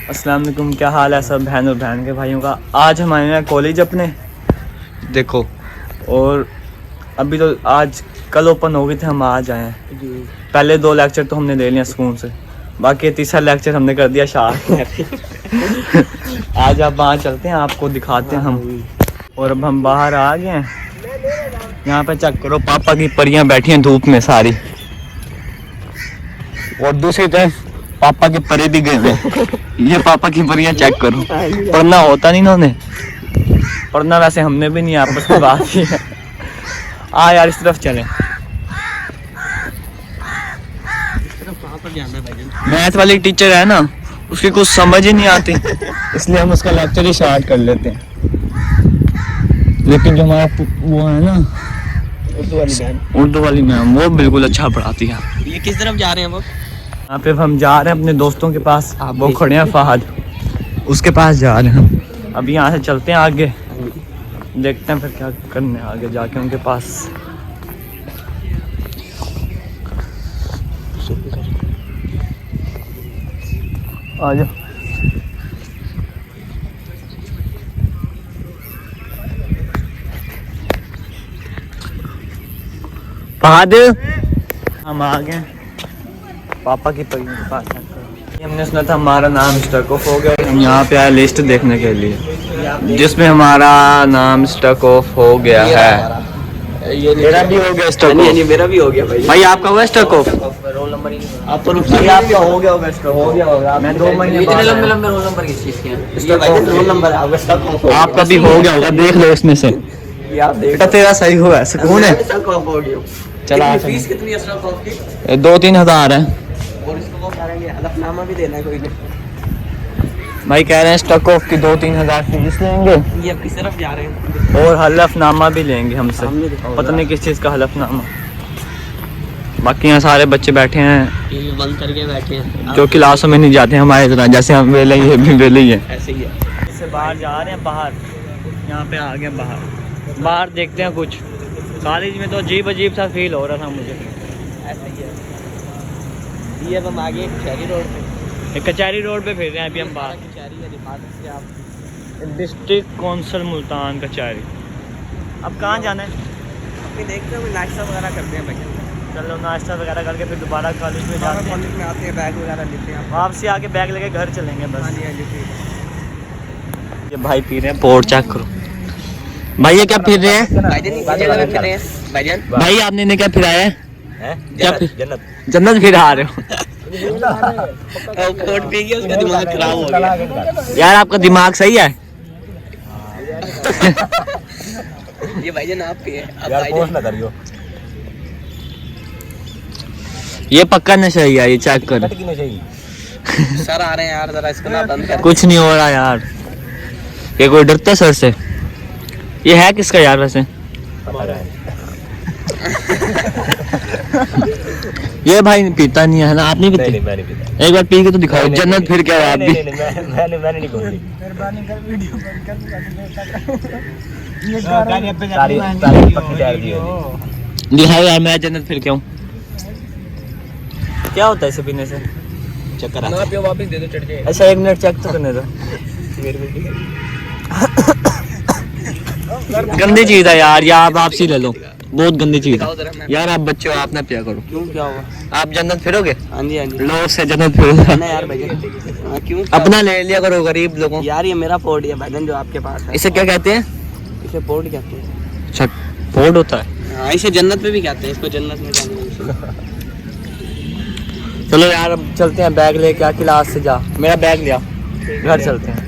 अस्सलाम वालेकुम, क्या हाल है सब बहन और बहन के भाइयों का। आज हम आए हैं कॉलेज अपने, देखो। और अभी तो आज कल ओपन हो गए थे, हम आज आए हैं। पहले 2 लेक्चर तो हमने ले लिया सुकून से, बाकी तीसरा लेक्चर हमने कर दिया शाह। आज आप वहाँ चलते हैं, आपको दिखाते हैं हम। और अब हम बाहर आ गए हैं। यहाँ पे चेक करो, पापा की परियां बैठी हैं धूप में सारी, और दूसरी तरफ पापा के परे भी गए हैं। ये पापा की परियां चेक करो। पढ़ना होता नहीं इन्होंने, पढ़ना वैसे हमने भी नहीं, आपस में बात ही है। आ यार इस तरफ चलें। मैथ वाली टीचर है ना, उसकी कुछ समझ ही नहीं आती, इसलिए हम उसका लेक्चर ही स्टार्ट कर लेते हैं। लेकिन जो हमारा वो है ना उर्दू वाली मैम, वो बिल्कुल अच्छा पढ़ाती है। ये किस तरफ जा रहे हैं वो? यहाँ पे हम जा रहे हैं अपने दोस्तों के पास, वो खड़े हैं फहद, उसके पास जा रहे हैं हम। अभी यहाँ से चलते हैं आगे, देखते हैं फिर क्या करने आगे जाके उनके पास। आ जाओ। फहद, हम आ गए पापा की परियों के पास। हमने सुना था हमारा नाम स्टक ऑफ हो गया। हम यहाँ पे आए लिस्ट देखने के लिए, जिसमें हमारा नाम स्टक ऑफ हो गया है। मेरा भी हो गया स्टक ऑफ। मेरा भी हो गया भाई आपका हुआ स्टक ऑफ? रोल नंबर ही आप तो आपका हो गया होगा स्टक, हो गया होगा। मैं 2 महीने इतने लंबे लंबे रोल नंबर किस चीज के हैं? रोल नंबर आपका स्टक ऑफ हो गया। आपका भी हो गया होगा, देख लो इसमें से। बेटा तेरा सही हुआ है, सुकून है। स्टक ऑफ हो गया। चला, फीस कितनी है स्टक ऑफ की? 2-3 हज़ार है। और इसको वो करेंगे, हलफनामा भी देना है कोई नहीं। भाई कह रहे हैं स्टक ऑफ की 2-3 हज़ार फीस लेंगे, ये किस तरफ जा रहे हैं? और हलफनामा भी लेंगे हमसे। पता नहीं किस चीज़ का हलफनामा। बाकी यहाँ सारे बच्चे बैठे हैं ये बंद करके बैठे हैं, जो क्लासों में नहीं जाते हमारे तरह, जैसे हम वेले ही, ये भी वेले ही है। ऐसे ही है। इससे बाहर जा रहे हैं, बाहर यहाँ पे आ गए बाहर। बाहर देखते हैं कुछ। कॉलेज में तो अजीब अजीब सा फील हो रहा था मुझे। ऐसे ही है। ये हम आगे कचहरी रोड पे, कचहरी रोड पे फिर रहे हैं अभी हम बाहर। कचहरी है, हिफाजत से आप डिस्ट्रिक्ट कौंसल मुल्तान कचहरी। अब कहाँ जाना है? अपनी देखते हैं, नाश्ता वगैरह करते हैं भाई। चलो नाश्ता वगैरह करके फिर दोबारा कॉलेज में जाते हैं। कॉलेज में आते हैं, बैग वगैरह लेते हैं, वापसी आके बैग लेके घर चलेंगे बस। हाँ जी ठीक है। ये भाई पी रहे हैं, पोर्ट चेक करो। भाई ये क्या फिर रहे हैं? भाईजान भाई आपने इन्हें क्या फिराया है? क्या जन्नत जन्नत फिरा रहे हो? कोट पी गया, उसका दिमाग खराब हो गया। यार आपका दिमाग सही है? ये भाईजान आप पिए यार, पोस्ट ना करियो। ये पक्का नशा ही है, ये चेक कर। सर आ रहे हैं यार, जरा इसको ना बंद कर। कुछ नहीं हो रहा यार, ये कोई डरता है सर से? ये है किसका यार वैसे? ये भाई पीता नहीं है ना? आप नहीं पीते? मैं नहीं पीता। एक बार पी के तो दिखाओ, जन्नत फिर क्या आप भी। मैंने नहीं खोली। दिखाओ यार, मैं जन्नत फिर क्यों? क्या होता है इसे पीने से? चक्कर आता है। वापस दे दो, चढ़ जाए। अच्छा 1 मिनट चेक तो करने दो। गंदी चीज है यार, या आप वापसी ले लो, बहुत गंदी चीज है यार। आप बच्चे हो, आप ना पिया करो। क्यों, क्या हुआ? आप जन्नत फिरोगे? हाँ जी लोग से जन्नत फिरोगे ना यार भाईजान। क्यों? अपना ले लिया करो गरीब लोगों। यार ये मेरा फोर्ड है भाईजान, जो आपके पास है। इसे क्या कहते हैं? इसे फोर्ड कहते हैं। अच्छा फोर्ड होता है। हाँ, इसे जन्नत में भी कहते हैं, इसको जन्नत में जाने। चलो यार अब चलते हैं, बैग ले क्या क्लास से जा। मेरा बैग लिया, घर चलते हैं।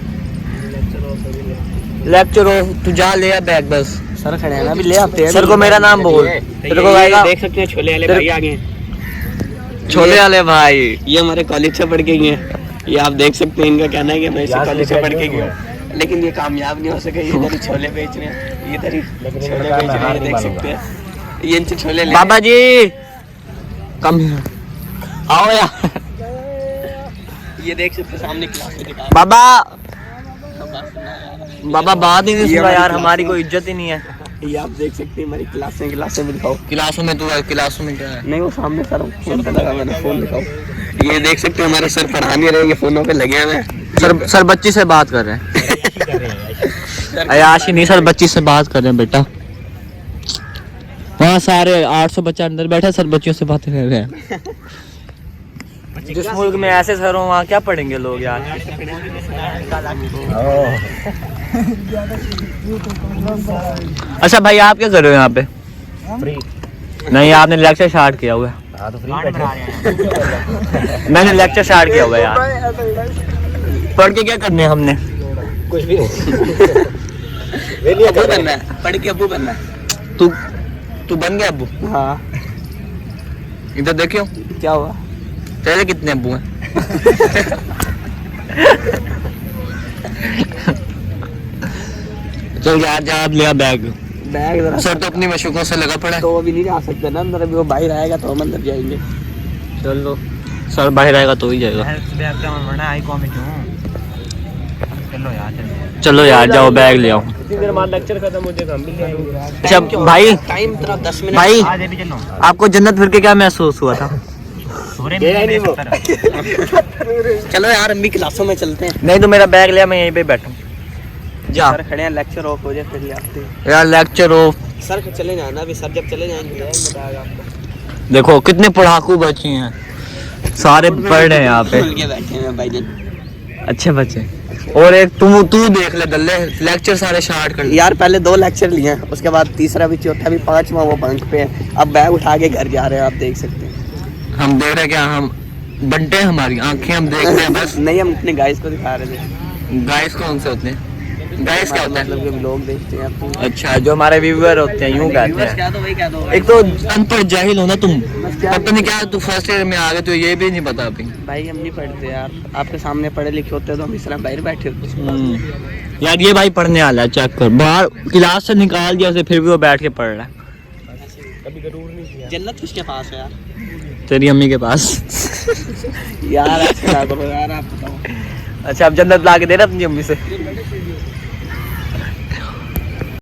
लेक्चर हो तू जा, ले आ बैग बस। सर खड़े हैं ना, अभी ले आते हैं। सर को मेरा नाम बोल, तेरे को आएगा। देख सकते हैं छोले वाले भाई आ गए हैं। छोले वाले भाई ये हमारे कॉलेज से पढ़ के गए हैं। ये आप देख सकते हैं, इनका कहना है कि मैं इसी कॉलेज से पढ़ के गया, लेकिन ये कामयाब नहीं हो सके। ये इधर ही छोले बेच रहे हैं, ये इधर ही छोले बेच रहे हैं, देख सकते हैं। ये इनसे छोले ले। बाबा जी कम आओ यार। ये देख सकते हैं सामने क्लास में दिखा। बाबा बाबा बात ही नहीं सुन रहा यार, हमारी कोई इज्जत ही नहीं है। ये आप देख सकते हैं हमारी क्लासें में दिखाओ। क्लासों में तू है, क्लासों में क्या है? नहीं वो सामने सर फोन पे लगा, मैंने फोन दिखाओ। ये देख सकते हैं हमारे सर पढ़ा नहीं रहे, ये फोनों पे लगे हुए हैं। सर बच्ची से बात कर रहे हैं। अयाशी नहीं सर, बच्ची से बात कर रहे हैं बेटा। वहाँ सारे 800 बच्चे अंदर बैठे, सर बच्चियों से बातें कर रहे हैं। जिस मुल्क में ऐसे सर हो वहाँ क्या पढ़ेंगे लोग यार। अच्छा भाई आप क्या कर रहे हो यहाँ पे? फ्री। नहीं आपने लेक्चर स्टार्ट किया हुआ है। हाँ तो फ्री बैठे। मैंने लेक्चर स्टार्ट किया हुआ है यार। पढ़ के क्या करने हैं हमने? कुछ भी अबू बनना है, पढ़ के अबू बनना है। तू बन गया अब्बू? हाँ। इधर देखियो क्या हुआ? तेरे कितने अब्बू हैं? चल यार जा आप लिया बैग। बैग जरा सर तो अपनी मशूकों से लगा पड़ा है। तो अभी नहीं जा सकते ना अंदर, अभी वो बाहर आएगा तो हम अंदर जाएंगे। चलो सर बाहर आएगा तो ही जाएगा। चलो यार जाओ बैग ले आओ। लेक्चर खत्म हो जाएगा, हम भी ले आएंगे। अच्छा भाई, टाइम तेरा 10 मिनट। भाई आपको जन्नत फिर के क्या महसूस हुआ था? चलो यार हम भी क्लासों में चलते हैं। नहीं तो मेरा बैग लिया, मैं यहीं पे बैठूं। जा सर खड़े हैं, लेक्चर ऑफ हो जाए फिर ले आते हैं। यार लेक्चर हो। सर चले जाना अभी, सर जब चले जाएंगे बताएगा आपको। देखो कितने पढ़ाकू बच्चे हैं, सारे पढ़ रहे हैं यहाँ पे। खुल के बैठे हैं भाई जान। अच्छे बच्चे। और एक तू देख ले दल्ले, लेक्चर सारे स्टार्ट कर। यार पहले 2 लेक्चर लिए हैं, उसके बाद तीसरा भी, चौथा भी, 5वां वो बंक पे है। अब बैग उठा के घर जा रहे हैं, आप देख सकते हैं। हम देख रहे हैं क्या, हम बंटे हैं, हमारी आंखें हम देख रहे हैं बस। नहीं हम अपने गाइस को दिखा रहे थे। गाइस कौन से होते हैं? गाइस क्या होता है? मतलब कि लोग देखते हैं आपको। अच्छा जो हमारे व्यूअर होते हैं, यूं कहते हैं। क्या तो वही कह दो। एक तो अनपढ़ जाहिल हो ना तुम, पता नहीं क्या तू फर्स्ट ईयर में आ गए तो ये भी नहीं पता अभी। भाई हम नहीं पढ़ते यार, आपके सामने पढ़े लिखे होते तो हम इस तरह बाहर बैठे होते। यार ये भाई पढ़ने वाला है, चेक कर, बाहर क्लास से निकाल दिया उसे, फिर भी वो बैठ के पढ़ रहा है। जन्नत किसके पास है यार? तेरी अम्मी के पास। यार ऐसा ना करो यार, आप बताओ। अच्छा अब जन्नत ला के दे रहा अपनी अम्मी से।